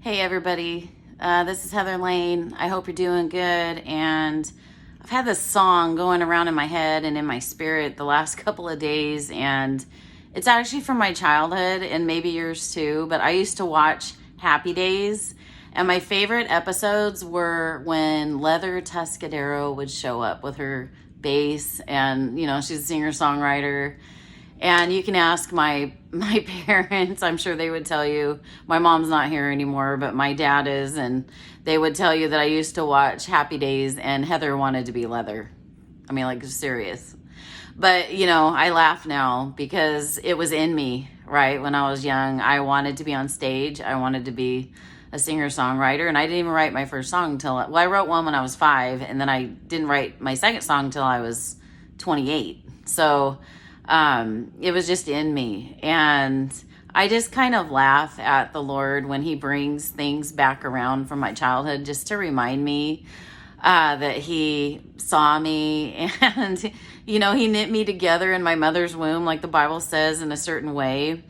Hey everybody, this is Heather Layne. I hope you're doing good. And I've had this song going around in my head and in my spirit the last couple of days, and it's actually from my childhood and maybe yours too. But I used to watch Happy Days, and my favorite episodes were when Leather Tuscadero would show up with her bass, and she's a singer-songwriter. And you can ask my parents. I'm sure they would tell you. My mom's not here anymore, but my dad is, and they would tell you that I used to watch Happy Days and Heather wanted to be Leather. I mean, like, serious. But, I laugh now because it was in me, right? When I was young, I wanted to be on stage. I wanted to be a singer-songwriter, and I didn't even write my first song until, I wrote one when I was 5, and then I didn't write my second song until I was 28. So it was just in me. And I just kind of laugh at the Lord when he brings things back around from my childhood just to remind me that he saw me and, he knit me together in my mother's womb, like the Bible says, in a certain way.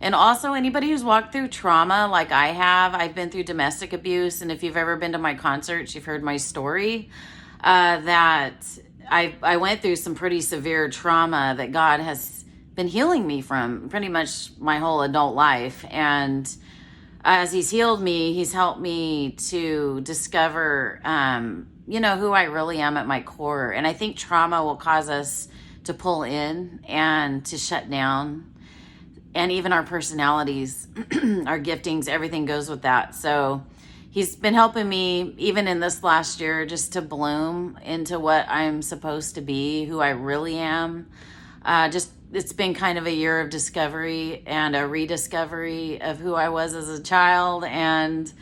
And also anybody who's walked through trauma like I have, I've been through domestic abuse. And if you've ever been to my concerts, you've heard my story, that I went through some pretty severe trauma that God has been healing me from pretty much my whole adult life. And as he's healed me, he's helped me to discover, who I really am at my core. And I think trauma will cause us to pull in and to shut down. And even our personalities, our giftings, everything goes with that. So he's been helping me even in this last year just to bloom into what I'm supposed to be, who I really am. It's been kind of a year of discovery and a rediscovery of who I was as a child and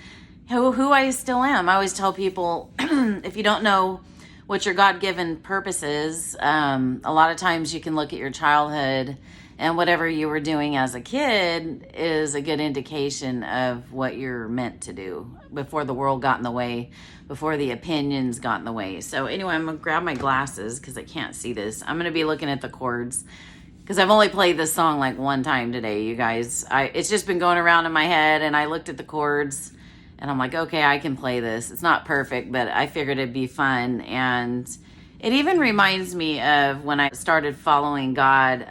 who I still am. I always tell people, if you don't know what your God-given purpose is, a lot of times you can look at your childhood, and whatever you were doing as a kid is a good indication of what you're meant to do before the world got in the way, before the opinions got in the way. So anyway, I'm going to grab my glasses because I can't see this. I'm going to be looking at the chords because I've only played this song like one time today, you guys. It's just been going around in my head, and I looked at the chords and I'm like, okay, I can play this. It's not perfect, but I figured it'd be fun. And it even reminds me of when I started following God,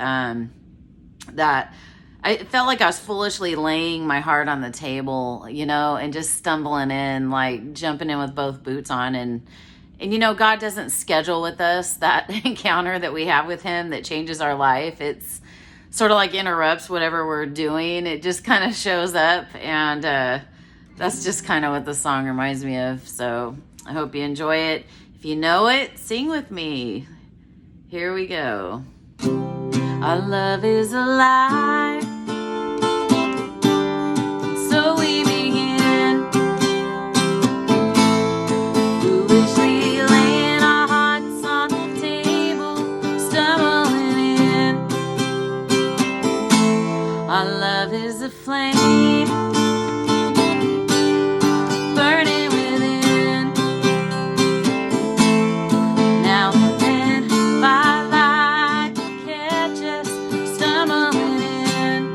that I felt like I was foolishly laying my heart on the table, and just stumbling in, like jumping in with both boots on. And God doesn't schedule with us that encounter that we have with him that changes our life. It's sort of like interrupts whatever we're doing. It just kind of shows up, and that's just kind of what the song reminds me of. So I hope you enjoy it. If you know it, sing with me. Here we go. Our love is alive, so we begin, foolishly laying our hearts on the table, stumbling in. Our love is a flame, burning within. Now and then, by stumbling in.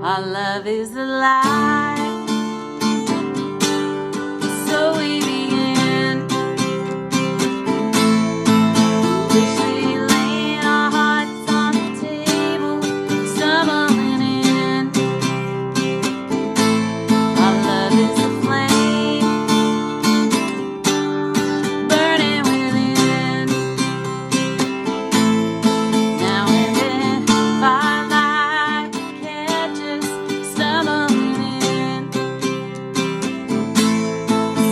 Our love is alive. So we begin. Foolishly laying our hearts on the table, stumbling in. Our love is a flame, burning within. Now and then, firelight catches, stumbling in,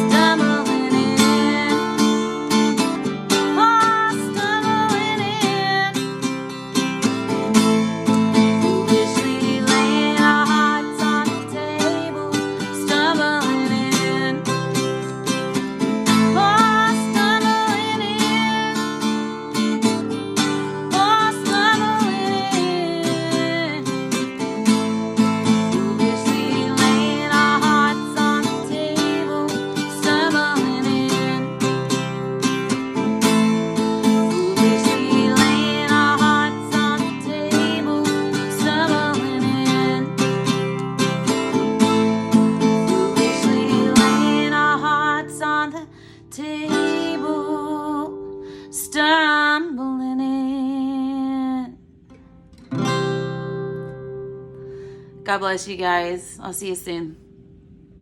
stumbling in, oh, stumbling in. Foolishly laying our hearts on the table, stumbling in, oh, stumbling in, oh, stumbling in. Foolishly laying our hearts on the table, stumbling in. Foolishly laying our hearts on the table, stumbling in. Foolishly laying our hearts on the table, stumbling in. God bless you guys. I'll see you soon.